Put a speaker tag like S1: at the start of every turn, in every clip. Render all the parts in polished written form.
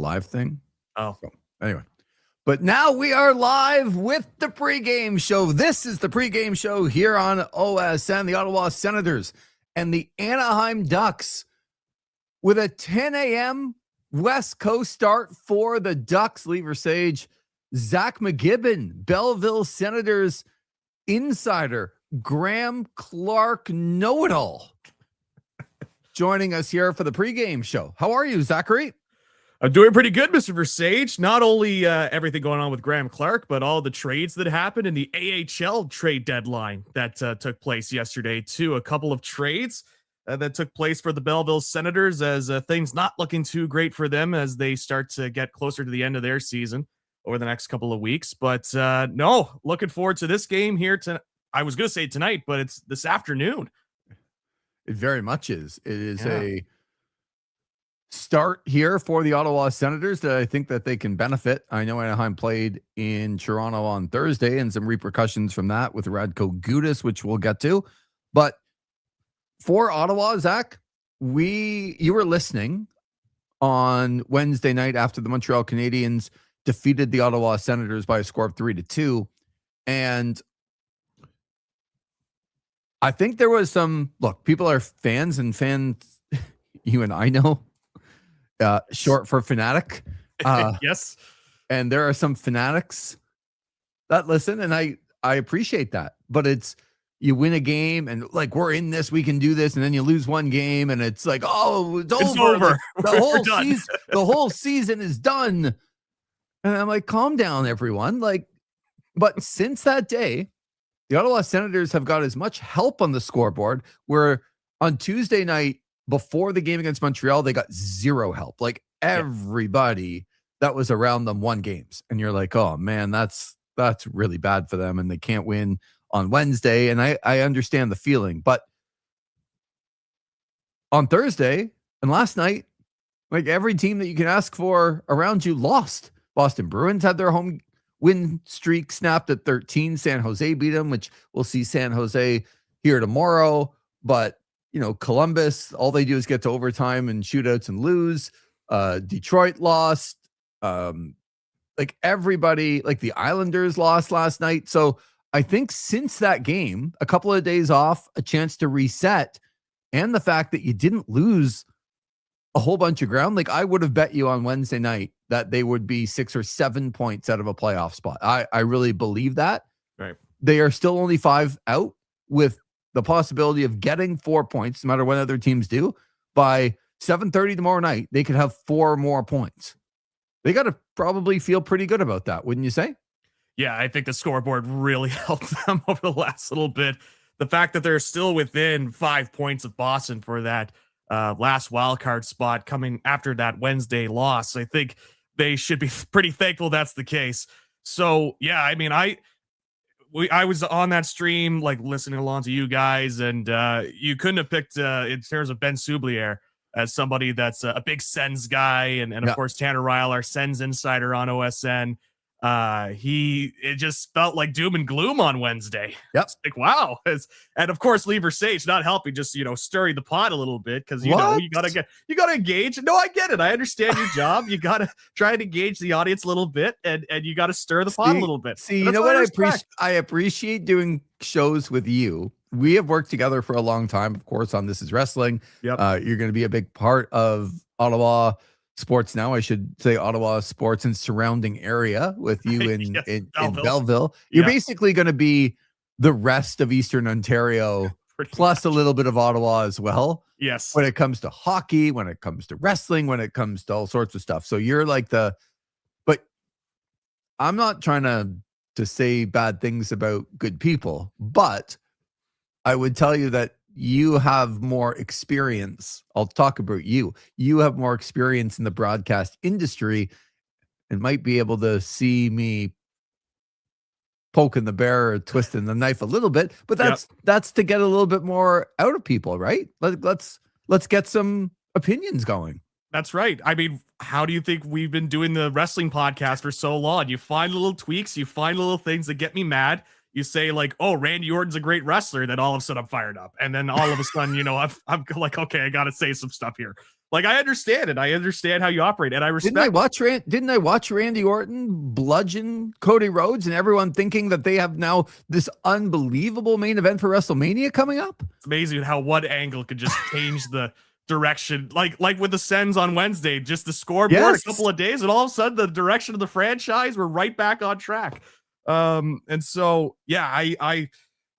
S1: live thing.
S2: Oh,
S1: So, anyway. But now we are live with the pregame show. This is the pregame show here on OSN. The Ottawa Senators and the Anaheim Ducks with a 10 a.m. West Coast start for the Ducks. Lever Sage, Zach McGibbon, Belleville Senators insider, Graham Clark know-it-all, joining us here for the pregame show. How are you, Zachary?
S2: I'm doing pretty good, Mr. Versage. Not only everything going on with Graham Clark, but all the trades that happened in the AHL trade deadline that took place yesterday, too. A couple of trades that took place for the Belleville Senators as things not looking too great for them as they start to get closer to the end of their season over the next couple of weeks. But no, looking forward to this game here. I was going to say tonight, but it's this afternoon.
S1: It very much is. It is a start here for the Ottawa Senators that I think that they can benefit. I know Anaheim played in Toronto on Thursday and some repercussions from that with Radko Gudas, which we'll get to. But for Ottawa, Zach, you were listening on Wednesday night after the Montreal Canadiens defeated the Ottawa Senators by a score of 3-2. And I think there was some, look, people are fans and fans, you and I know, short for fanatic.
S2: Yes.
S1: And there are some fanatics that listen, and I appreciate that. But it's, you win a game and like, we're in this, we can do this, and then you lose one game and it's like, oh, it's over. Like, the whole season is done. And I'm like, calm down, everyone. Like, but since that day, the Ottawa Senators have got as much help on the scoreboard, where on Tuesday night before the game against Montreal, they got zero help. Like everybody that was around them won games. And you're like, oh man, that's really bad for them. And they can't win on Wednesday. And I understand the feeling, but on Thursday and last night, like every team that you can ask for around you lost. Boston Bruins had their home win streak snapped at 13. San Jose beat them, which we'll see San Jose here tomorrow. But, you know, Columbus, all they do is get to overtime and shootouts and lose. Detroit lost. Like everybody, like the Islanders lost last night. So I think since that game, a couple of days off, a chance to reset, and the fact that you didn't lose a whole bunch of ground, like I would have bet you on Wednesday night that they would be 6 or 7 points out of a playoff spot. I really believe that.
S2: Right.
S1: They are still only 5 out with the possibility of getting 4 points, no matter what other teams do. By 7:30 tomorrow night, they could have 4 more points. They got to probably feel pretty good about that, wouldn't you say?
S2: Yeah, I think the scoreboard really helped them over the last little bit. The fact that they're still within 5 points of Boston for that last wildcard spot coming after that Wednesday loss, I think they should be pretty thankful that's the case. So, yeah, I mean, I was on that stream, like listening along to you guys, and you couldn't have picked in terms of Ben Soublier as somebody that's a big Sens guy, and of course Tanner Ryle, our Sens insider on OSN. It just felt like doom and gloom on Wednesday.
S1: Yep.
S2: It's like, wow. And of course, Lever Sage not helping, just, stirring the pot a little bit. Cause you gotta engage. No, I get it. I understand your job. You gotta try and engage the audience a little bit, and you gotta stir the pot a little bit.
S1: See, you know what I appreciate doing shows with you. We have worked together for a long time, of course, on This Is Wrestling.
S2: Yep.
S1: You're going to be a big part of Ottawa sports now. I should say Ottawa sports and surrounding area with you in Belleville. You're basically going to be the rest of Eastern Ontario, plus a little bit of Ottawa as well.
S2: Yes.
S1: When it comes to hockey, when it comes to wrestling, when it comes to all sorts of stuff. So you're like but I'm not trying to say bad things about good people, but I would tell you that you have more experience. I'll talk about you. You have more experience in the broadcast industry and might be able to see me poking the bear or twisting the knife a little bit, but that's to get a little bit more out of people, right? Let's get some opinions going.
S2: That's right. I mean, how do you think we've been doing the wrestling podcast for so long? You find little tweaks, you find little things that get me mad. You say like, oh, Randy Orton's a great wrestler. Then all of a sudden I'm fired up. And then all of a sudden, I'm like, okay, I got to say some stuff here. Like, I understand it. I understand how you operate, and I respect.
S1: Didn't I watch Randy Orton bludgeon Cody Rhodes and everyone thinking that they have now this unbelievable main event for WrestleMania coming up?
S2: It's amazing how one angle could just change the direction. Like with the Sens on Wednesday, just the scoreboard a couple of days, and all of a sudden the direction of the franchise, we're right back on track. And so yeah,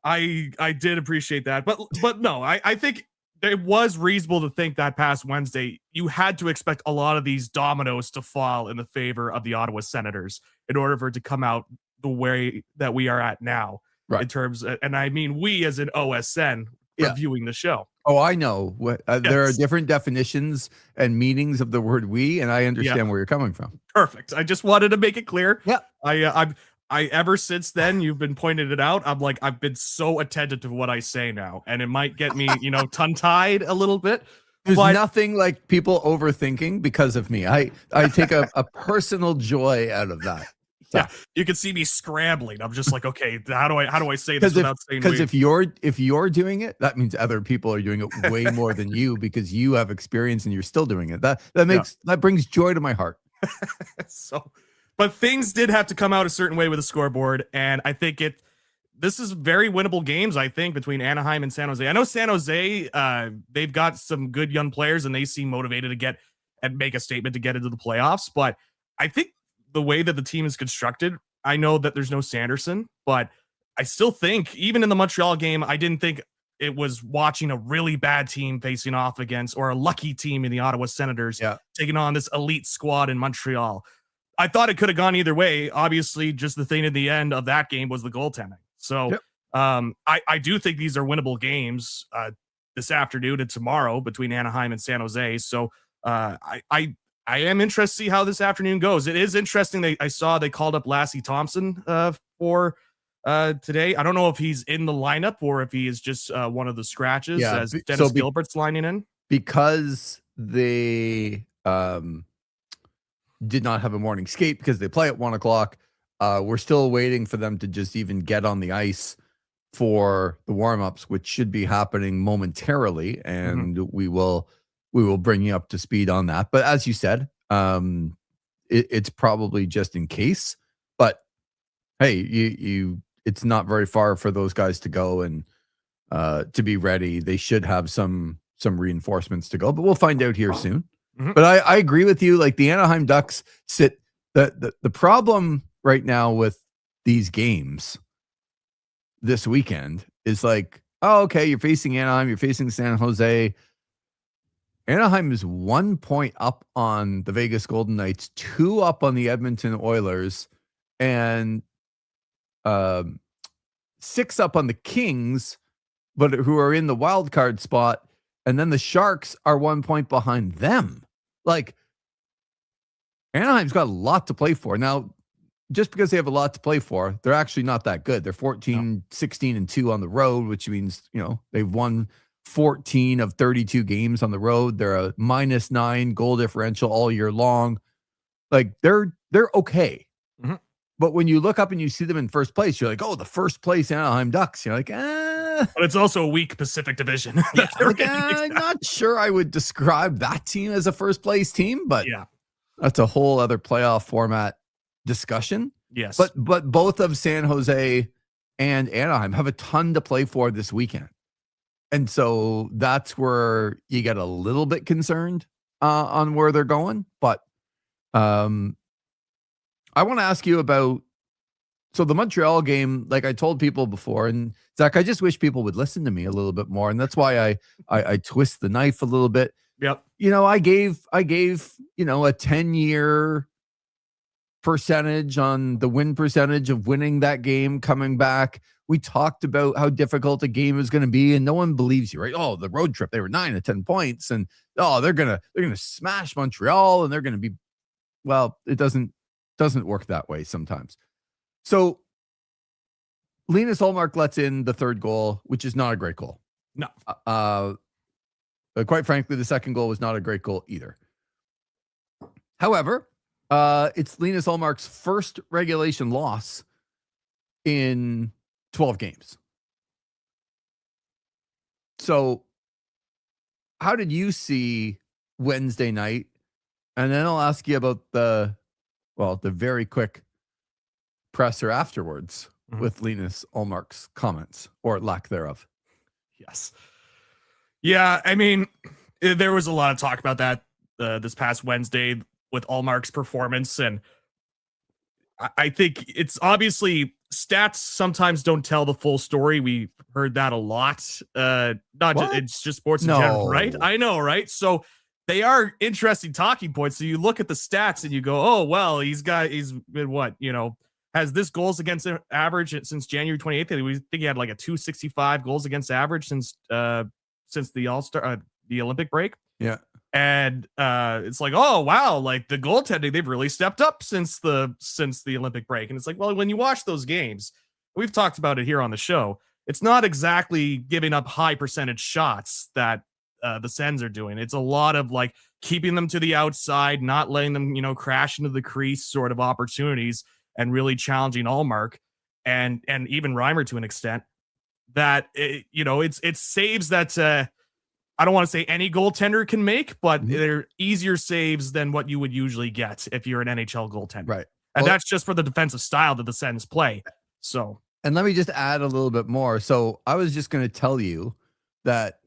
S2: I did appreciate that, but no, I think it was reasonable to think that past Wednesday, you had to expect a lot of these dominoes to fall in the favor of the Ottawa Senators in order for it to come out the way that we are at now,
S1: right?
S2: In terms of, and I mean, we as an OSN reviewing the show.
S1: Oh, I know. There are different definitions and meanings of the word "we," and I understand where you're coming from.
S2: Perfect. I just wanted to make it clear.
S1: Yeah.
S2: I ever since then, you've been pointing it out. I'm like, I've been so attentive to what I say now, and it might get me, tongue-tied a little bit.
S1: There's nothing like people overthinking because of me. I take a personal joy out of that.
S2: So. Yeah, you can see me scrambling. I'm just like, okay, how do I say this without saying?
S1: Because if you're doing it, that means other people are doing it way more than you because you have experience and you're still doing it. That brings joy to my heart.
S2: But things did have to come out a certain way with the scoreboard, and I think this is very winnable games, I think, between Anaheim and San Jose. I know San Jose, they've got some good young players, and they seem motivated to get and make a statement to get into the playoffs. But I think the way that the team is constructed, I know that there's no Sanderson, but I still think, even in the Montreal game, I didn't think it was watching a really bad team facing off against, or a lucky team in the Ottawa Senators taking on this elite squad in Montreal. I thought it could have gone either way. Obviously, just the thing at the end of that game was the goaltending. So I do think these are winnable games this afternoon and tomorrow between Anaheim and San Jose. So I am interested to see how this afternoon goes. It is interesting. I saw they called up Lassie Thompson for today. I don't know if he's in the lineup or if he is just one of the scratches as Dennis Gilbert's lining in.
S1: Because they did not have a morning skate because they play at 1:00. We're still waiting for them to just even get on the ice for the warm-ups, which should be happening momentarily, and we will bring you up to speed on that. But as you said, it's probably just in case. But hey, it's not very far for those guys to go and to be ready. They should have some reinforcements to go, but we'll find out here soon. But I agree with you. Like the Anaheim Ducks sit the problem right now with these games this weekend is like, oh, okay, you're facing Anaheim, you're facing San Jose. Anaheim is 1 point up on the Vegas Golden Knights, 2 up on the Edmonton Oilers, and 6 up on the Kings, but who are in the wild card spot. And then the Sharks are 1 point behind them. Like, Anaheim's got a lot to play for. Now, just because they have a lot to play for, they're actually not that good. They're 14, 16, and 2 on the road, which means, they've won 14 of 32 games on the road. They're a -9 goal differential all year long. Like, they're okay. But when you look up and you see them in first place, you're like, oh, the first place Anaheim Ducks. You're like,
S2: But it's also a weak Pacific Division.
S1: I'm not sure I would describe that team as a first place team, but that's a whole other playoff format discussion.
S2: Yes.
S1: But both of San Jose and Anaheim have a ton to play for this weekend. And so that's where you get a little bit concerned on where they're going. But I want to ask you about, so the Montreal game, like I told people before, and Zach, I just wish people would listen to me a little bit more. And that's why I twist the knife a little bit.
S2: Yep.
S1: I gave a 10-year percentage on the win percentage of winning that game coming back. We talked about how difficult a game is going to be, and no one believes you, right? Oh, the road trip, they were 9 of 10 points, and they're gonna smash Montreal, and they're gonna be, well, it doesn't work that way sometimes. So Linus Ullmark lets in the third goal, which is not a great goal.
S2: No.
S1: Quite frankly, the second goal was not a great goal either. However, it's Linus Ullmark's first regulation loss in 12 games. So how did you see Wednesday night, and then I'll ask you about the very quick presser afterwards with Linus Ullmark's comments or lack thereof.
S2: Yes. Yeah, I mean, there was a lot of talk about that this past Wednesday with Ullmark's performance, and I think it's obviously stats sometimes don't tell the full story. We heard that a lot. It's just sports in general, right? I know, right? So they are interesting talking points. So you look at the stats and you go, oh, well, he's been what, has this goals against average since January 28th. We think he had like a 265 goals against average since the All-Star, the Olympic break.
S1: Yeah.
S2: And it's like, oh, wow, like the goaltending, they've really stepped up since the Olympic break. And it's like, well, when you watch those games, we've talked about it here on the show, it's not exactly giving up high percentage shots that the Sens are doing. It's a lot of like keeping them to the outside, not letting them, crash into the crease sort of opportunities, and really challenging Ullmark and even Reimer to an extent that, it's saves that I don't want to say any goaltender can make, but they're easier saves than what you would usually get if you're an NHL goaltender.
S1: Right.
S2: And that's just for the defensive style that the Sens play. So,
S1: and let me just add a little bit more. So I was just going to tell you that,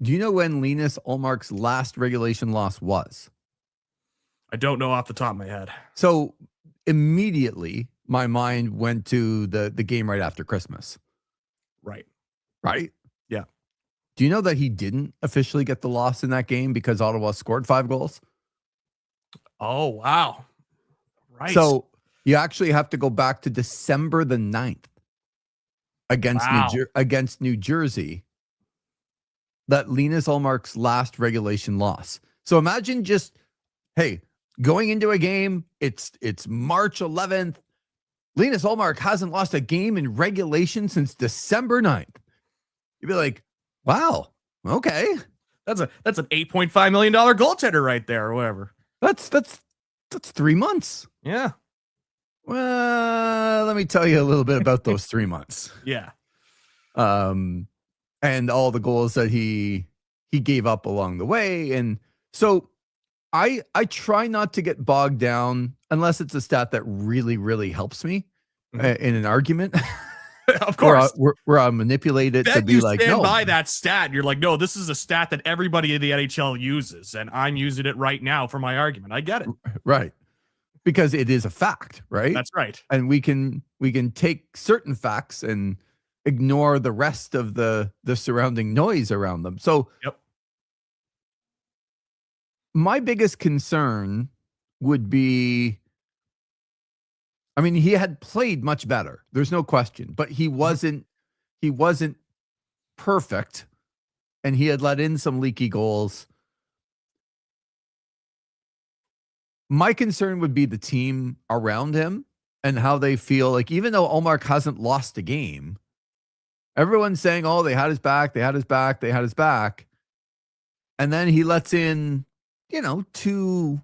S1: do you know when Linus Ullmark's last regulation loss was?
S2: I don't know off the top of my head.
S1: So immediately my mind went to the game right after Christmas.
S2: Right.
S1: Yeah. Do you know that he didn't officially get the loss in that game because Ottawa scored 5 goals?
S2: Oh, wow. Right.
S1: So you actually have to go back to December the 9th against New Jersey, that Linus Ullmark's last regulation loss. So imagine just, hey, going into a game, it's March 11th. Linus Ullmark hasn't lost a game in regulation since December 9th. You'd be like, wow, okay.
S2: That's an $8.5 million goaltender right there, or whatever.
S1: That's 3 months.
S2: Yeah.
S1: Well, let me tell you a little bit about those 3 months.
S2: Yeah.
S1: And all the goals that he gave up along the way. And so I try not to get bogged down unless it's a stat that really, really helps me in an argument.
S2: Of course.
S1: Where I manipulate it to be like, no.
S2: By that stat, and you're like, no, this is a stat that everybody in the NHL uses, and I'm using it right now for my argument. I get it.
S1: Right. Because it is a fact, right?
S2: That's right.
S1: And we can take certain facts and ignore the rest of the surrounding noise around them. So my biggest concern would be, I mean, he had played much better. There's no question, but he wasn't perfect, and he had let in some leaky goals. My concern would be the team around him and how they feel. Like, even though Ullmark hasn't lost a game, everyone's saying, oh, they had his back. And then he lets in, 2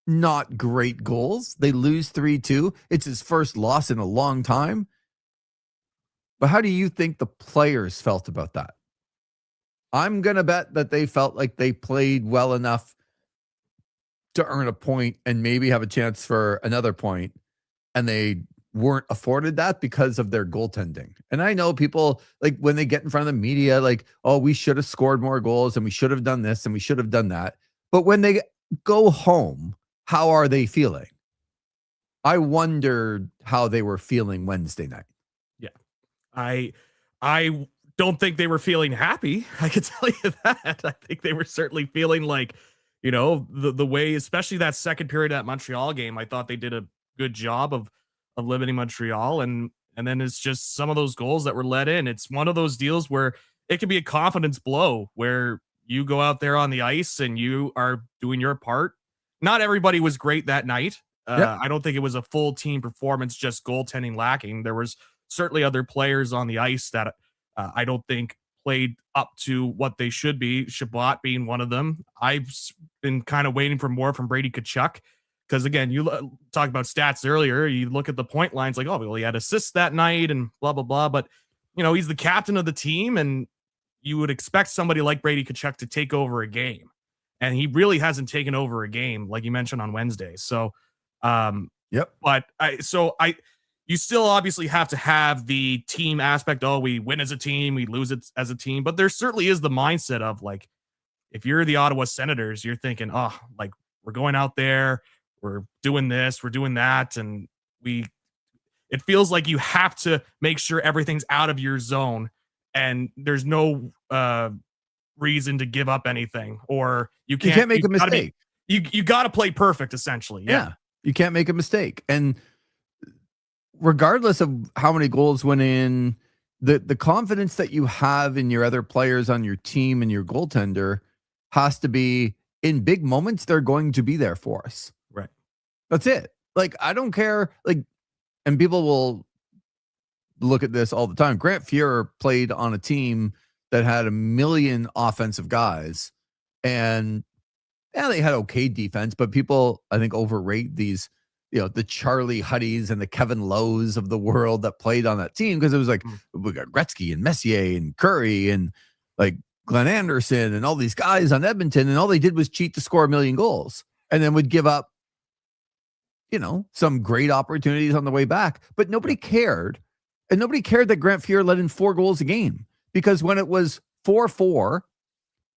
S1: not great goals. They lose 3-2. It's his first loss in a long time. But how do you think the players felt about that? I'm going to bet that they felt like they played well enough to earn a point and maybe have a chance for another point, and they weren't afforded that because of their goaltending. And I know people, like, when they get in front of the media, like, oh, we should have scored more goals and we should have done this and we should have done that. But when they go home, how are they feeling? I wondered how they were feeling Wednesday night.
S2: Yeah. I don't think they were feeling happy. I can tell you that. I think they were certainly feeling like, the way, especially that second period at Montreal game, I thought they did a good job of limiting Montreal. And then it's just some of those goals that were let in. It's one of those deals where it can be a confidence blow, where you go out there on the ice and you are doing your part. Not everybody was great that night. I don't think it was a full team performance, just goaltending lacking. There was certainly other players on the ice that I don't think played up to what they should be, Shabbat being one of them. I've been kind of waiting for more from Brady Tkachuk, because, again, you talked about stats earlier. You look at the point lines like, oh, well, he had assists that night and blah, blah, blah. But, he's the captain of the team, and you would expect somebody like Brady Tkachuk to take over a game. and he really hasn't taken over a game like you mentioned on Wednesday. So,
S1: Yep.
S2: but you still obviously have to have the team aspect. Oh, we win as a team, we lose it as a team. But there certainly is the mindset of like, if you're the Ottawa Senators, you're thinking, oh, like we're going out there, we're doing this, we're doing that. And it feels like you have to make sure everything's out of your zone and there's no reason to give up anything, or
S1: You can't make a
S2: gotta
S1: mistake.
S2: you got to play perfect essentially. Yeah.
S1: You can't make a mistake. And regardless of how many goals went in, the confidence that you have in your other players on your team and your goaltender has to be, in big moments, they're going to be there for us.
S2: Right.
S1: That's it. Like, I don't care. Like, and people will look at this all the time. Grant Fuhrer played on a team that had a million offensive guys, and yeah, they had okay defense, but people, I think, overrate these, the Charlie Huddies and the Kevin Lowe's of the world that played on that team, because it was like, we got Gretzky and Messier and Curry and like Glenn Anderson and all these guys on Edmonton, and all they did was cheat to score a million goals and then would give up, some great opportunities on the way back. But nobody cared. And nobody cared that Grant Fuhrer let in 4 goals a game, because when it was 4-4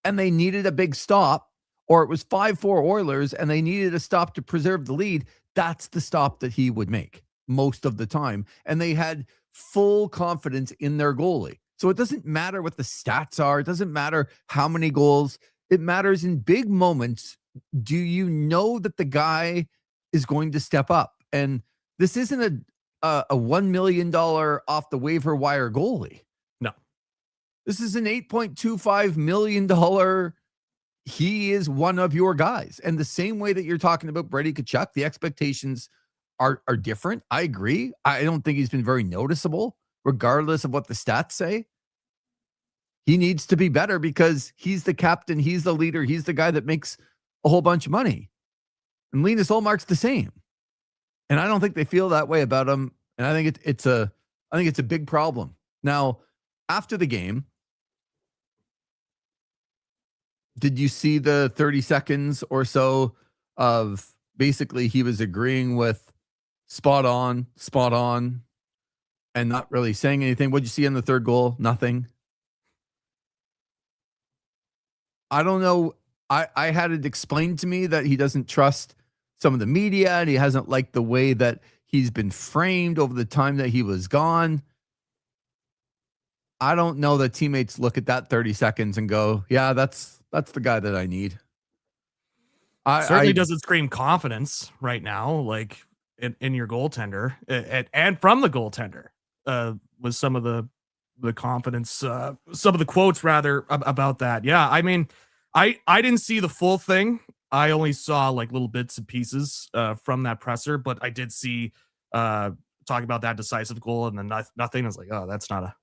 S1: and they needed a big stop, or it was 5-4 Oilers and they needed a stop to preserve the lead, that's the stop that he would make most of the time. And they had full confidence in their goalie. So it doesn't matter what the stats are. It doesn't matter how many goals. It matters in big moments. Do you know that the guy is going to step up? And this isn't a $1 million off the waiver wire goalie.
S2: No.
S1: This is an $8.25 million. He is one of your guys. And the same way that you're talking about Brady Tkachuk, the expectations are different. I agree. I don't think he's been very noticeable, regardless of what the stats say. He needs to be better because he's the captain, he's the leader, he's the guy that makes a whole bunch of money. And Linus Ullmark's the same. And I don't think they feel that way about him. And I think it's a big problem. Now, after the game, did you see the 30 seconds or so of basically he was agreeing with spot on, and not really saying anything? What'd you see in the third goal? Nothing. I don't know. I had it explained to me that he doesn't trust some of the media, and he hasn't liked the way that he's been framed over the time that he was gone. I don't know that teammates look at that 30 seconds and go, yeah, that's the guy that I need.
S2: Certainly doesn't scream confidence right now, like in your goaltender, and from the goaltender, was some of the confidence, some of the quotes rather about that. Yeah, I mean, I didn't see the full thing. I only saw like little bits and pieces from that presser, but I did see talk about that decisive goal, and then nothing. I was like, oh, that's not a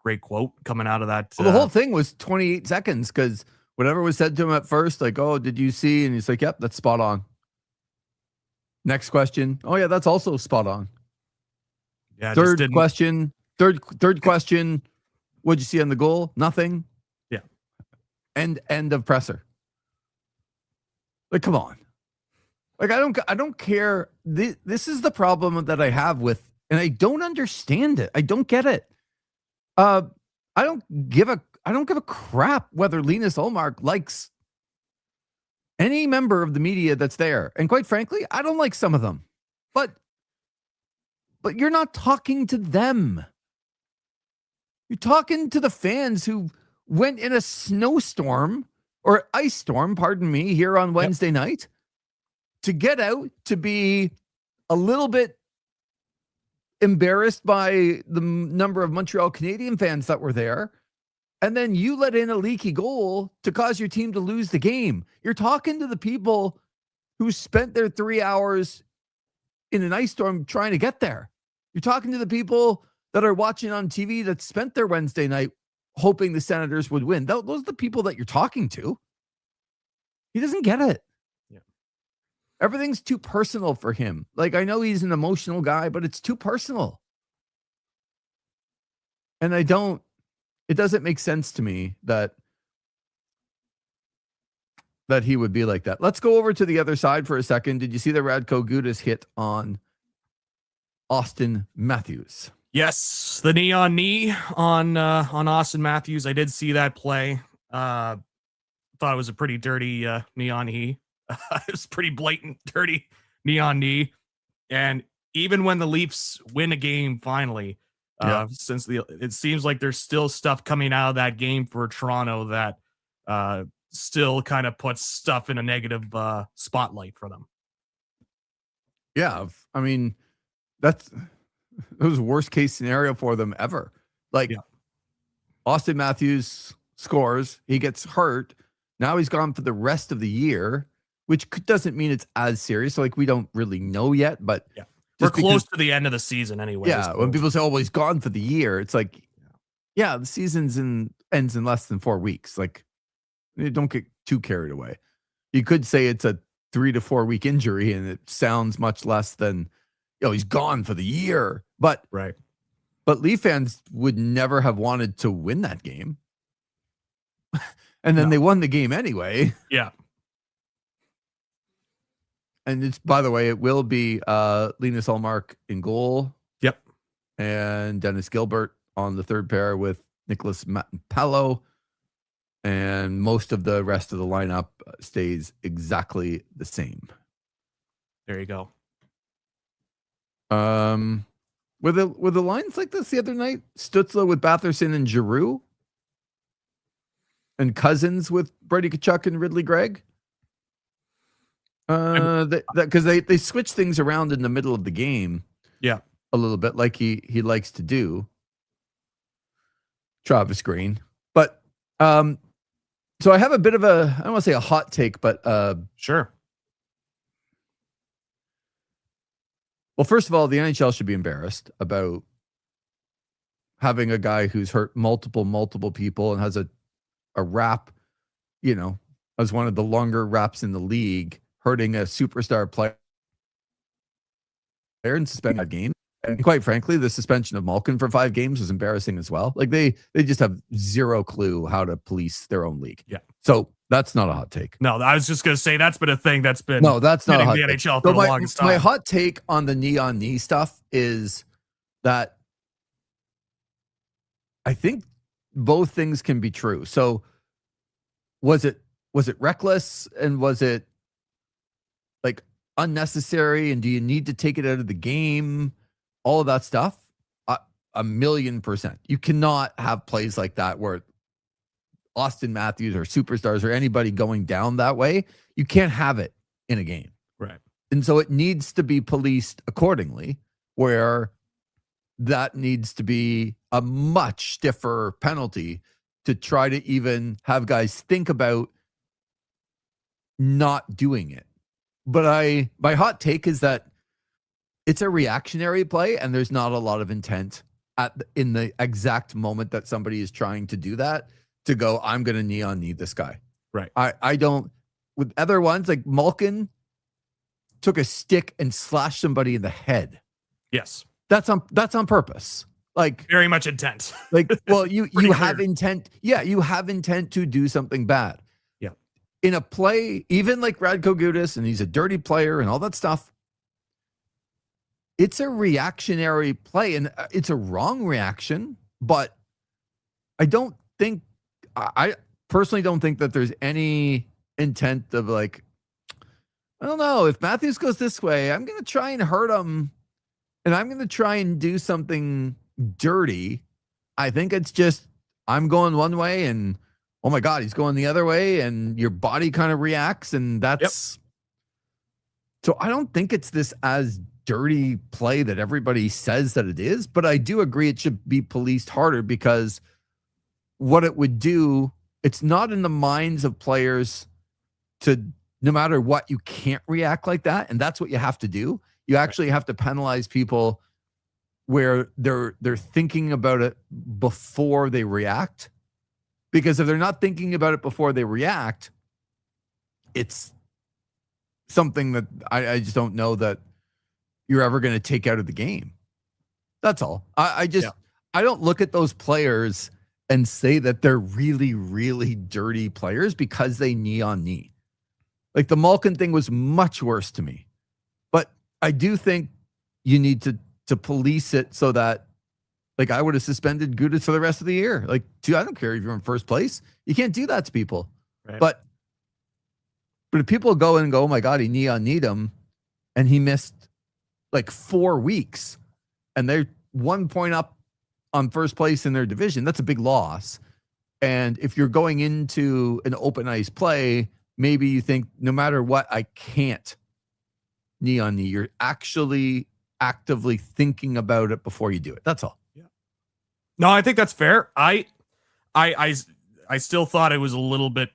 S2: great quote coming out of that.
S1: Well, the whole thing was 28 seconds, because whatever was said to him at first, like, oh, did you see? And he's like, yep, that's spot on. Next question. Oh, yeah, that's also spot on.
S2: Yeah.
S1: Third question. What'd you see on the goal? Nothing.
S2: Yeah.
S1: End of presser. Like, come on. Like, I don't care. This is the problem that I have with, and I don't understand it. I don't get it. I don't give a crap whether Linus Ullmark likes any member of the media that's there. And quite frankly, I don't like some of them. But you're not talking to them. You're talking to the fans who went in a snowstorm or ice storm, pardon me, here on Wednesday night to get out, to be a little bit embarrassed by the number of Montreal Canadian fans that were there. And then you let in a leaky goal to cause your team to lose the game. You're talking to the people who spent their 3 hours in an ice storm trying to get there. You're talking to the people that are watching on TV that spent their Wednesday night hoping the Senators would win. Those are the people that you're talking to. He doesn't get it.
S2: Yeah.
S1: Everything's too personal for him. Like, I know he's an emotional guy, but it's too personal. And it doesn't make sense to me that that he would be like that. Let's go over to the other side for a second. Did you see the Radko Gudas hit on Austin Matthews?
S2: Yes, the knee on knee on Austin Matthews. I did see that play. Thought it was a pretty dirty knee on knee. It was pretty blatant, dirty knee on knee. And even when the Leafs win a game finally, it seems like there's still stuff coming out of that game for Toronto that still kind of puts stuff in a negative spotlight for them.
S1: Yeah, I mean, it was the worst case scenario for them ever. Like, Austin Matthews scores, he gets hurt. Now he's gone for the rest of the year, which doesn't mean it's as serious. Like, we don't really know yet, but
S2: we're close to the end of the season anyway.
S1: Yeah, when people say, "Oh, well, he's gone for the year," it's like, yeah, the season's ends in less than 4 weeks. Like, don't get too carried away. You could say it's a 3 to 4 week injury, and it sounds much less than, he's gone for the year. But Leaf fans would never have wanted to win that game, and then they won the game anyway.
S2: Yeah.
S1: And it's, by the way, it will be Linus Ullmark in goal.
S2: Yep.
S1: And Dennis Gilbert on the third pair with Nicholas Mattapalo. And most of the rest of the lineup stays exactly the same.
S2: There you go.
S1: Were the lines like this the other night? Stützle with Batherson and Giroux? And Cousins with Brady Tkachuk and Ridley Gregg? Because they switch things around in the middle of the game, a little bit, like he likes to do. Travis Green, but so I have a bit of I don't want to say a hot take, but
S2: sure.
S1: Well, first of all, the NHL should be embarrassed about having a guy who's hurt multiple people and has a rap, as one of the longer raps in the league, hurting a superstar player and suspending that game. And quite frankly, the suspension of Malkin for 5 games was embarrassing as well. Like, they just have zero clue how to police their own league.
S2: Yeah.
S1: So that's not a hot take.
S2: No, I was just going to say that's been a thing that's been
S1: that's not a hot
S2: the
S1: take.
S2: NHL for the longest time.
S1: My hot take on the knee-on-knee stuff is that I think both things can be true. So was it reckless, and was it like unnecessary, and do you need to take it out of the game? All of that stuff, 1,000,000%. You cannot have plays like that where Austin Matthews or superstars or anybody going down that way. You can't have it in a game.
S2: Right.
S1: And so it needs to be policed accordingly, where that needs to be a much stiffer penalty to try to even have guys think about not doing it. But my hot take is that it's a reactionary play, and there's not a lot of intent in the exact moment that somebody is trying to do that, to go, I'm going to knee-on-knee this guy.
S2: Right.
S1: I don't, with other ones, like Malkin took a stick and slashed somebody in the head.
S2: Yes.
S1: That's on purpose. Like,
S2: very much intent.
S1: Like, well, you have intent. Yeah, you have intent to do something bad.
S2: Yeah.
S1: In a play, even like Radko Gudas, and he's a dirty player and all that stuff, it's a reactionary play, and it's a wrong reaction, but I personally don't think that there's any intent of, like, I don't know, if Matthews goes this way, I'm going to try and hurt him, and I'm going to try and do something dirty. I think it's just, I'm going one way, and oh my God, he's going the other way, and your body kind of reacts, and that's, so I don't think it's this as dirty play that everybody says that it is, but I do agree it should be policed harder, because what it would do, it's not in the minds of players to, no matter what, you can't react like that, and that's what you have to do. You actually have to penalize people where they're thinking about it before they react, because if they're not thinking about it before they react, it's something that I just don't know that you're ever going to take out of the game. That's all. I don't look at those players and say that they're really, really dirty players because they knee on knee. Like the Malkin thing was much worse to me. But I do think you need to police it so that, like, I would have suspended Gudas for the rest of the year. Like, dude, I don't care if you're in first place. You can't do that to people.
S2: Right.
S1: But if people go in and go, oh my God, he knee-on-kneed him, and he missed like 4 weeks, and they're 1 point up on first place in their division, that's a big loss. And if you're going into an open ice play, maybe you think, no matter what, I can't knee-on-knee. You're actually actively thinking about it before you do it. That's all.
S2: Yeah. No, I think that's fair. I still thought it was a little bit,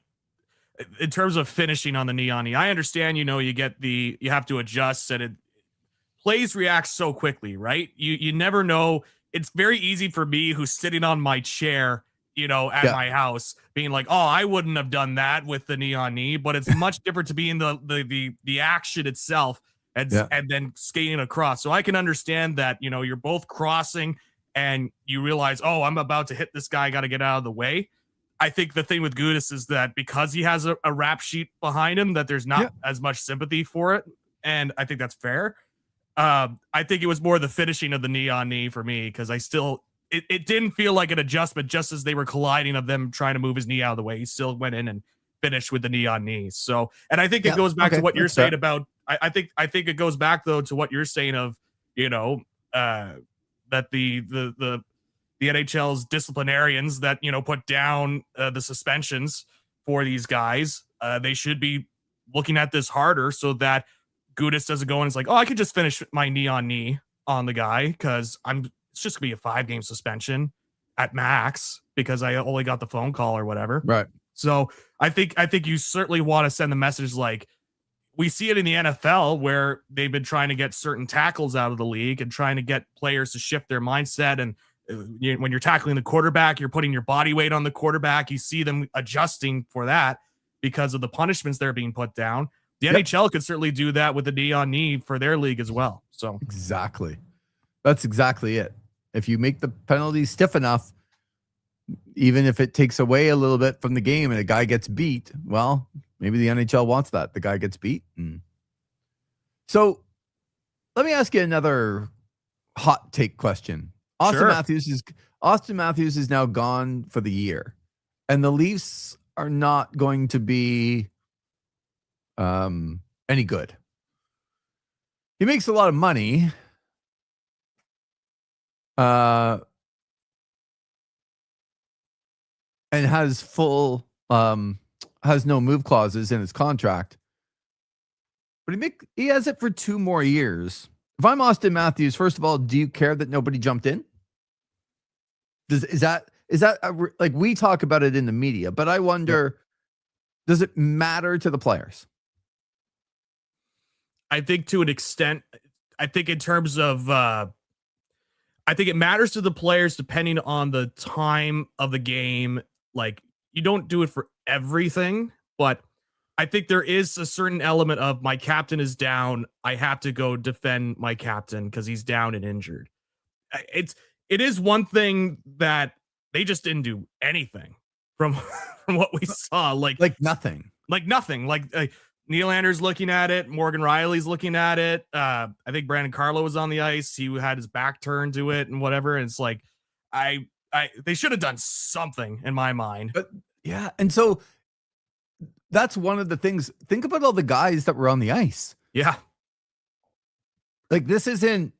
S2: in terms of finishing on the knee-on-knee. I understand, you have to adjust, and plays react so quickly, right? You never know. It's very easy for me, who's sitting on my chair, at my house, being like, oh, I wouldn't have done that with the knee-on-knee, but it's much different to be in the action itself and then skating across. So I can understand that, you're both crossing and you realize, oh, I'm about to hit this guy, I got to get out of the way. I think the thing with Gudas is that because he has a rap sheet behind him, that there's not as much sympathy for it. And I think that's fair. I think it was more the finishing of the knee-on-knee for me, because it didn't feel like an adjustment just as they were colliding of them trying to move his knee out of the way. He still went in and finished with the knee-on-knee. So, and I think it goes back to what you're saying about, I think it goes back though to what you're saying of, that the NHL's disciplinarians that, put down the suspensions for these guys, they should be looking at this harder so that Gudas doesn't go in and it's like, oh, I could just finish my knee-on-knee on the guy because it's just gonna be a 5-game suspension at max because I only got the phone call or whatever.
S1: Right.
S2: So I think you certainly want to send the message, like, we see it in the NFL where they've been trying to get certain tackles out of the league and trying to get players to shift their mindset. And when you're tackling the quarterback, you're putting your body weight on the quarterback. You see them adjusting for that because of the punishments that are being put down. The NHL could certainly do that with the knee-on-knee for their league as well. So
S1: exactly. That's exactly it. If you make the penalty stiff enough, even if it takes away a little bit from the game and a guy gets beat, well, maybe the NHL wants that. The guy gets beat. So let me ask you another hot take question. Austin Matthews is now gone for the year, and the Leafs are not going to be any good. He makes a lot of money. And has has no move clauses in his contract. But he has it for 2 more years. If I'm Austin Matthews, first of all, do you care that nobody jumped in? Is that like, we talk about it in the media, but I wonder, does it matter to the players?
S2: I think to an extent. I think in terms of I think it matters to the players depending on the time of the game. Like, you don't do it for everything, but I think there is a certain element of, my captain is down, I have to go defend my captain because he's down and injured. It is one thing that they just didn't do anything from what we saw. Like
S1: nothing.
S2: Like nothing. Like Nylander's looking at it. Morgan Riley's looking at it. I think Brandon Carlo was on the ice. He had his back turned to it and whatever. And it's like, they should have done something in my mind.
S1: But yeah. And so that's one of the things. Think about all the guys that were on the ice.
S2: Yeah.
S1: Like, this isn't,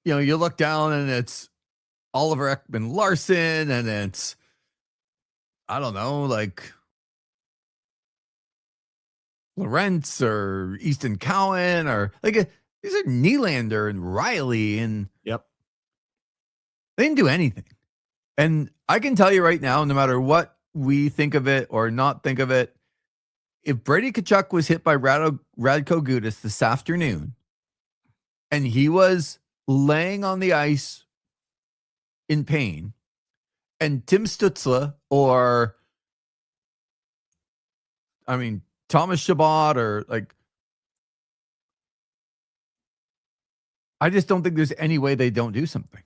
S1: you look down and it's Oliver Ekman-Larsson and it's, I don't know, like Lorentz or Easton Cowan, or like, these are Nylander and Riley, and they didn't do anything. And I can tell you right now, no matter what we think of it or not think of it, if Brady Tkachuk was hit by Radko Gudas this afternoon and he was laying on the ice in pain, and Tim Stützle or, Thomas Chabot, or like, I just don't think there's any way they don't do something.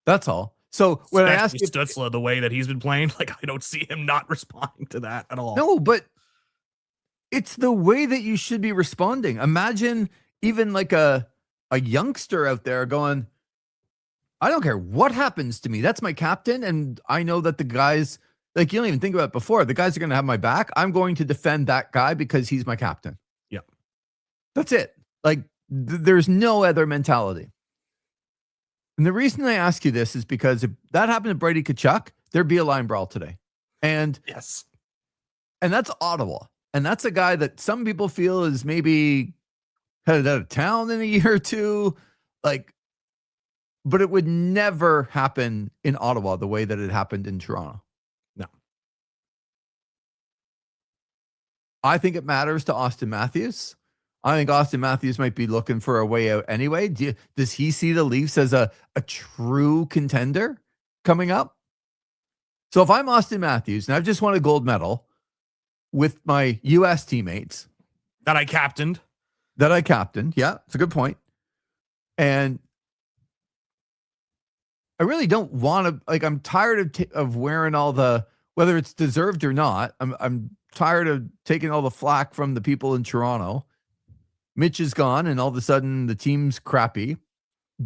S1: That's all. So when I ask
S2: Stützle, the way that he's been playing, like, I don't see him not responding to that at all.
S1: No, but It's the way that you should be responding. Imagine even like a youngster out there going, I don't care what happens to me. That's my captain. And I know that the guys, like, you don't even think about it before. The guys are going to have my back. I'm going to defend that guy because he's my captain.
S2: Yep.
S1: That's it. Like, there's no other mentality. And the reason I ask you this is because if that happened to Brady Tkachuk, there'd be a line brawl today. And
S2: yes.
S1: And that's Ottawa. And that's a guy that some people feel is maybe headed out of town in a year or two. Like, but it would never happen in Ottawa the way that it happened in Toronto.
S2: No.
S1: I think it matters to Austin Matthews. I think Austin Matthews might be looking for a way out anyway. Does he see the Leafs as a true contender coming up? So if I'm Austin Matthews and I've just won a gold medal with my U.S. teammates
S2: that I captained.
S1: Yeah, it's a good point. And I really don't want to, like, I'm tired of wearing all the, whether it's deserved or not, I'm tired of taking all the flack from the people in Toronto. Mitch is gone and all of a sudden the team's crappy.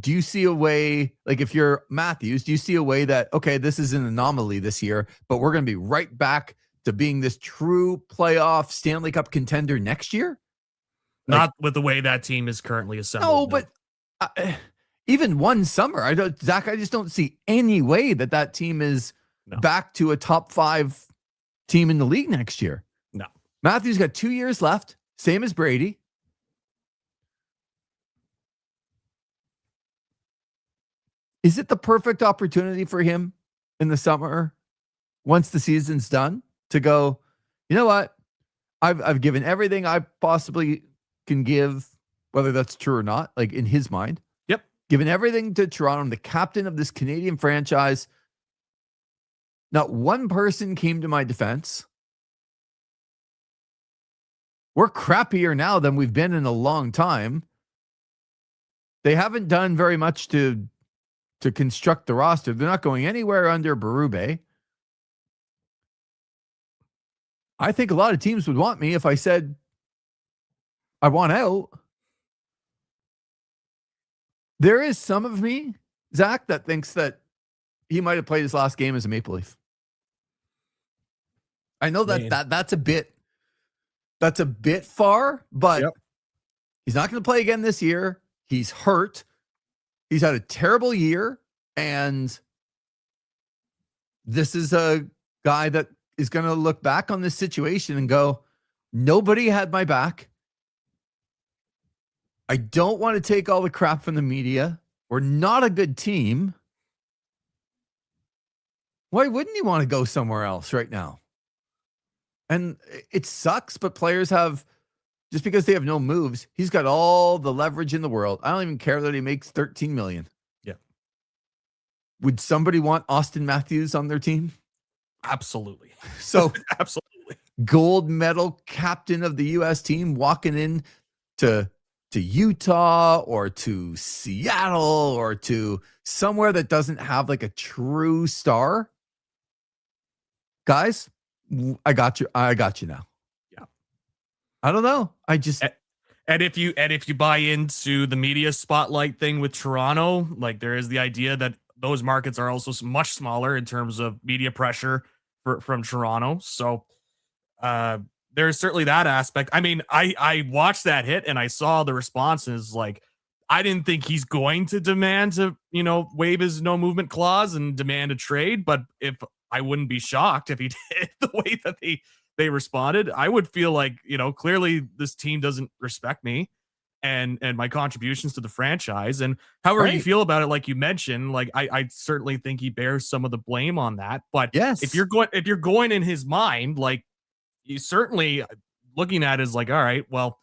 S1: Do you see a way, like if you're Matthews, do you see a way that, okay, this is an anomaly this year, but we're going to be right back to being this true playoff Stanley Cup contender next year?
S2: Not with the way that team is currently assembled.
S1: No, but even one summer, I just don't see any way that team is back to a top 5 team in the league next year.
S2: No.
S1: Matthews got 2 years left, same as Brady. Is it the perfect opportunity for him in the summer, once the season's done, to go, you know what? I've given everything I possibly can give, whether that's true or not, like in his mind.
S2: Yep.
S1: Given everything to Toronto. I'm the captain of this Canadian franchise. Not one person came to my defense. We're crappier now than we've been in a long time. They haven't done very much to construct the roster. They're not going anywhere under Berube. I think a lot of teams would want me if I said I want out. There is some of me, Zach, that thinks that he might have played his last game as a Maple Leaf. I know that's a bit far, but he's not going to play again this year. He's hurt. He's had a terrible year, and this is a guy that is going to look back on this situation and go, nobody had my back. I don't want to take all the crap from the media. We're not a good team. Why wouldn't he want to go somewhere else right now? And it sucks, but players have, just because they have no moves, he's got all the leverage in the world. I don't even care that he makes $13 million.
S2: Yeah.
S1: Would somebody want Austin Matthews on their team?
S2: Absolutely.
S1: So
S2: absolutely.
S1: Gold medal captain of the U.S. team walking in to Utah or to Seattle or to somewhere that doesn't have like a true star. Guys, I got you now.
S2: Yeah.
S1: I don't know.
S2: And if you buy into the media spotlight thing with Toronto, like there is the idea that those markets are also much smaller in terms of media pressure from Toronto. So there's certainly that aspect. I mean, I watched that hit and I saw the responses. Like, I didn't think he's going to demand to, waive his no movement clause and demand a trade. But I wouldn't be shocked if he did the way that they responded. I would feel like, clearly this team doesn't respect me and my contributions to the franchise. And however you feel about it, like you mentioned, like I certainly think he bears some of the blame on that. But
S1: yes,
S2: if you're going in his mind, like, you certainly looking at it as like, all right, well,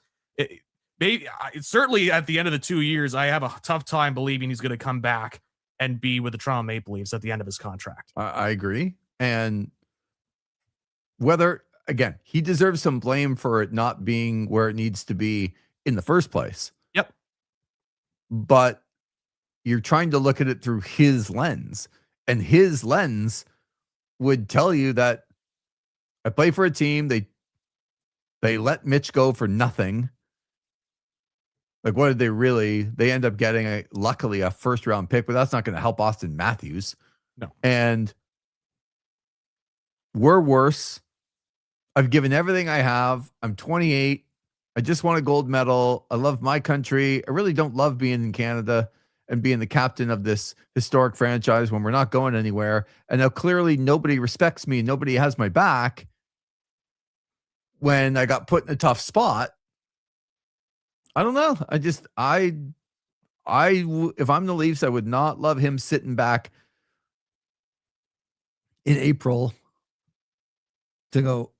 S2: certainly at the end of the 2 years, I have a tough time believing he's going to come back and be with the Toronto Maple Leafs at the end of his contract.
S1: I agree. And whether, again, he deserves some blame for it not being where it needs to be in the first place.
S2: Yep.
S1: But you're trying to look at it through his lens, and his lens would tell you that I play for a team. They let Mitch go for nothing. Like, what did they really? They end up getting, luckily, a first-round pick, but that's not going to help Austin Matthews.
S2: No.
S1: And we're worse. I've given everything I have. I'm 28. I just won a gold medal. I love my country. I really don't love being in Canada and being the captain of this historic franchise when we're not going anywhere. And now clearly nobody respects me. Nobody has my back when I got put in a tough spot. I don't know. If I'm the Leafs, I would not love him sitting back in April to go,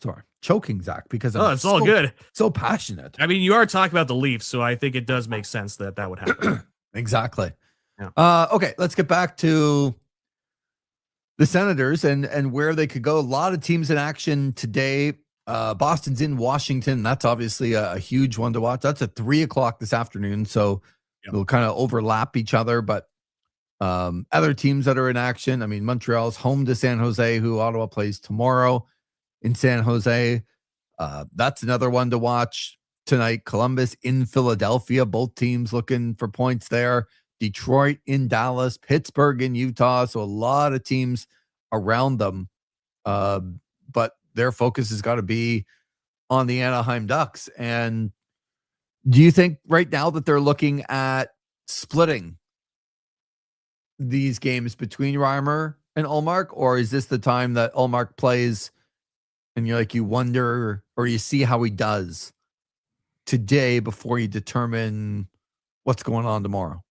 S1: sorry, choking Zach, because
S2: it's all good.
S1: So passionate.
S2: I mean, you are talking about the Leafs, so I think it does make sense that would happen.
S1: Exactly.
S2: Yeah.
S1: Okay, let's get back to the Senators and where they could go. A lot of teams in action today. Boston's in Washington. That's obviously a huge one to watch. That's at 3:00 this afternoon, so they'll kind of overlap each other. But other teams that are in action, I mean, Montreal's home to San Jose, who Ottawa plays tomorrow in San Jose. That's another one to watch tonight. Columbus in Philadelphia, both teams looking for points there. Detroit in Dallas, Pittsburgh in Utah. So a lot of teams around them. But their focus has got to be on the Anaheim Ducks. And do you think right now that they're looking at splitting these games between Reimer and Ullmark, or is this the time that Ullmark plays and you wonder, or you see how he does today before you determine what's going on tomorrow?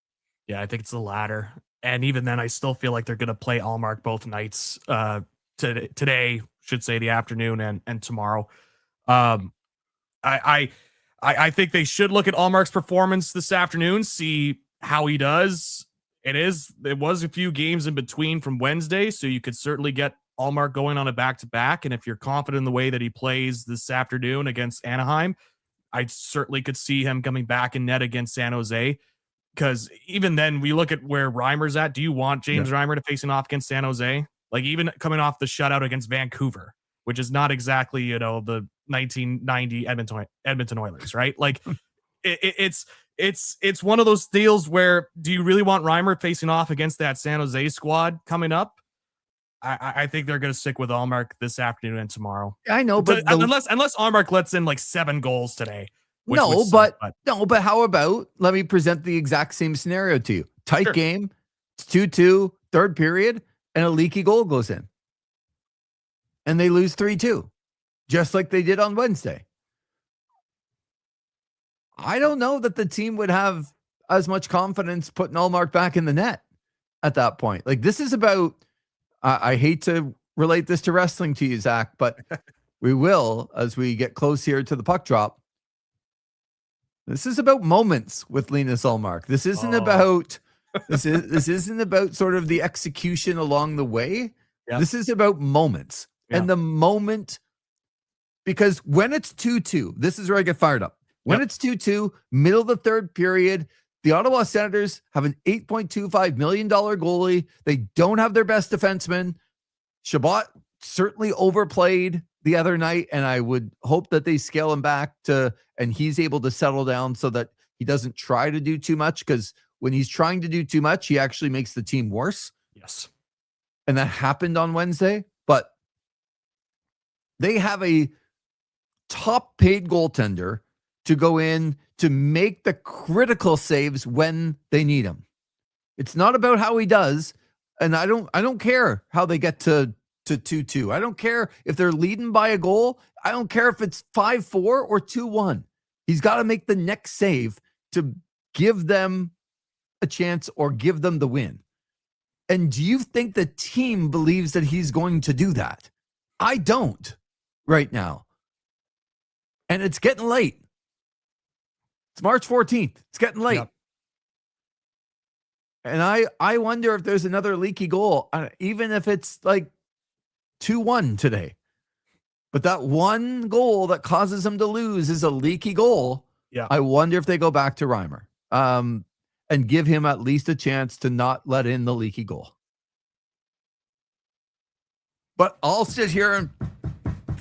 S2: Yeah, I think it's the latter. And even then, I still feel like they're going to play Ullmark both nights. Today, should say the afternoon and tomorrow. I think they should look at Ullmark's performance this afternoon, see how he does. It was a few games in between from Wednesday, so you could certainly get Ullmark going on a back-to-back. And if you're confident in the way that he plays this afternoon against Anaheim, I certainly could see him coming back in net against San Jose. Because even then, we look at where Reimer's at. Do you want James Reimer to facing off against San Jose? Like, even coming off the shutout against Vancouver, which is not exactly, the 1990 Edmonton Oilers, right? Like, it's one of those deals where, do you really want Reimer facing off against that San Jose squad coming up? I think they're going to stick with Ullmark this afternoon and tomorrow.
S1: I know, but
S2: unless Ullmark lets in like 7 goals today.
S1: But how about, let me present the exact same scenario to you. Tight game, it's 2-2, third period, and a leaky goal goes in. And they lose 3-2, just like they did on Wednesday. I don't know that the team would have as much confidence putting Ullmark back in the net at that point. Like, this is about, I hate to relate this to wrestling to you, Zach, but we will as we get close here to the puck drop. This is about moments with Linus Ullmark. This isn't about this isn't about sort of the execution along the way. Yep. This is about moments. Yep. And the moment, because when it's 2-2, this is where I get fired up. When it's 2-2, middle of the third period, the Ottawa Senators have an $8.25 million goalie. They don't have their best defenseman. Chabot certainly overplayed the other night, and I would hope that they scale him back and he's able to settle down so that he doesn't try to do too much, because when he's trying to do too much, he actually makes the team worse.
S2: Yes.
S1: And that happened on Wednesday, but they have a top paid goaltender to go in to make the critical saves when they need him. It's not about how he does. And I don't care how they get to 2-2. I don't care if they're leading by a goal. I don't care if it's 5-4 or 2-1. He's got to make the next save to give them a chance or give them the win. And do you think the team believes that he's going to do that? I don't right now. And it's getting late. It's March 14th. It's getting late. Yep. And I wonder if there's another leaky goal, even if it's like 2-1 today. But that one goal that causes them to lose is a leaky goal. Yeah. I wonder if they go back to Reimer and give him at least a chance to not let in the leaky goal. But I'll sit here and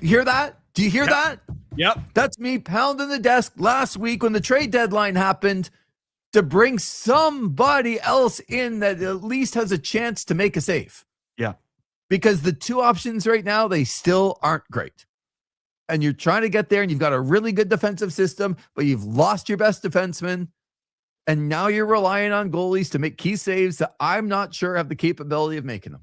S1: hear that. Do you hear that?
S2: Yep.
S1: That's me pounding the desk last week when the trade deadline happened to bring somebody else in that at least has a chance to make a save.
S2: Yeah.
S1: Because the two options right now, they still aren't great. And you're trying to get there, and you've got a really good defensive system, but you've lost your best defenseman. And now you're relying on goalies to make key saves that I'm not sure have the capability of making them.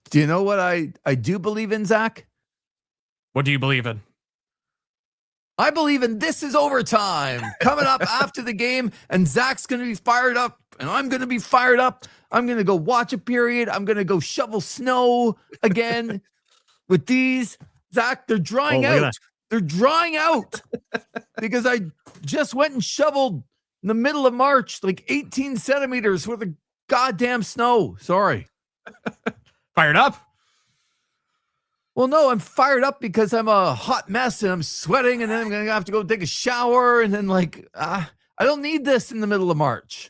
S1: Do you know what I do believe in, Zach?
S2: What do you believe in?
S1: I believe in This Is Overtime coming up after the game, and Zach's going to be fired up, and I'm going to be fired up. I'm going to go watch a period. I'm going to go shovel snow again with these. Zach, they're drying out. They're drying out because I just went and shoveled in the middle of March, like 18 centimeters worth of goddamn snow. Sorry.
S2: Fired up?
S1: Well, no, I'm fired up because I'm a hot mess and I'm sweating, and then I'm going to have to go take a shower. And then I don't need this in the middle of March.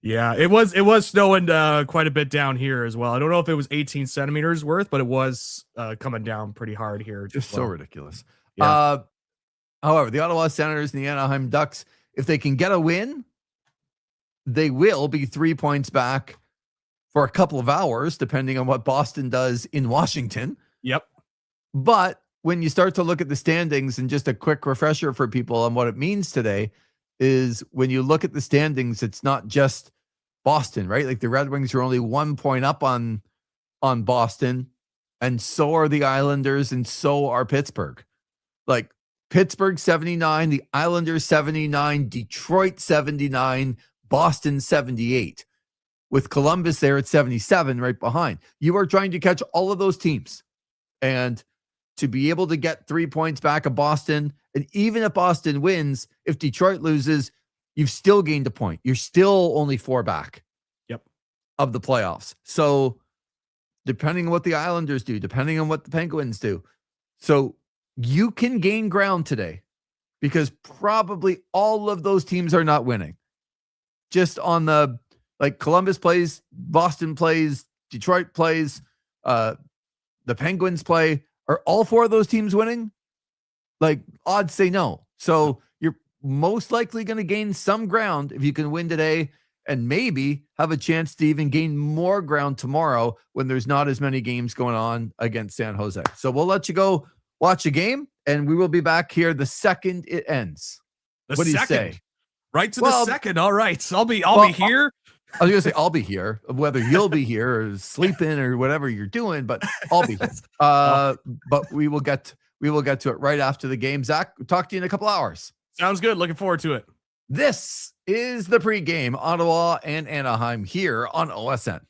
S2: Yeah, it was snowing quite a bit down here as well. I don't know if it was 18 centimeters worth, but it was coming down pretty hard here.
S1: Just so ridiculous.
S2: Yeah.
S1: However, the Ottawa Senators and the Anaheim Ducks, if they can get a win, they will be 3 points back for a couple of hours, depending on what Boston does in Washington.
S2: Yep.
S1: But when you start to look at the standings, and just a quick refresher for people on what it means today, is when you look at the standings, it's not just Boston, right? Like the Red Wings are only 1 point up on Boston, and so are the Islanders, and so are Pittsburgh. Like Pittsburgh 79, the Islanders 79, Detroit 79, Boston 78. With Columbus there at 77 right behind. You are trying to catch all of those teams. And to be able to get 3 points back of Boston, and even if Boston wins, if Detroit loses, you've still gained a point. You're still only 4 back.
S2: Yep.
S1: Of the playoffs. So depending on what the Islanders do, depending on what the Penguins do. So you can gain ground today because probably all of those teams are not winning. Just on the, like, Columbus plays, Boston plays, Detroit plays, the Penguins play. Are all 4 of those teams winning? Like, odds say no. So you're most likely going to gain some ground if you can win today, and maybe have a chance to even gain more ground tomorrow when there's not as many games going on against San Jose. So we'll let you go watch a game, and we will be back here the second it ends. What do you say?
S2: Right to the second. All right. I'll be here.
S1: I was going to say, I'll be here, whether you'll be here or sleeping or whatever you're doing, but I'll be here. But we will get to it right after the game. Zach, we'll talk to you in a couple hours.
S2: Sounds good. Looking forward to it.
S1: This is the pregame, Ottawa and Anaheim, here on OSN.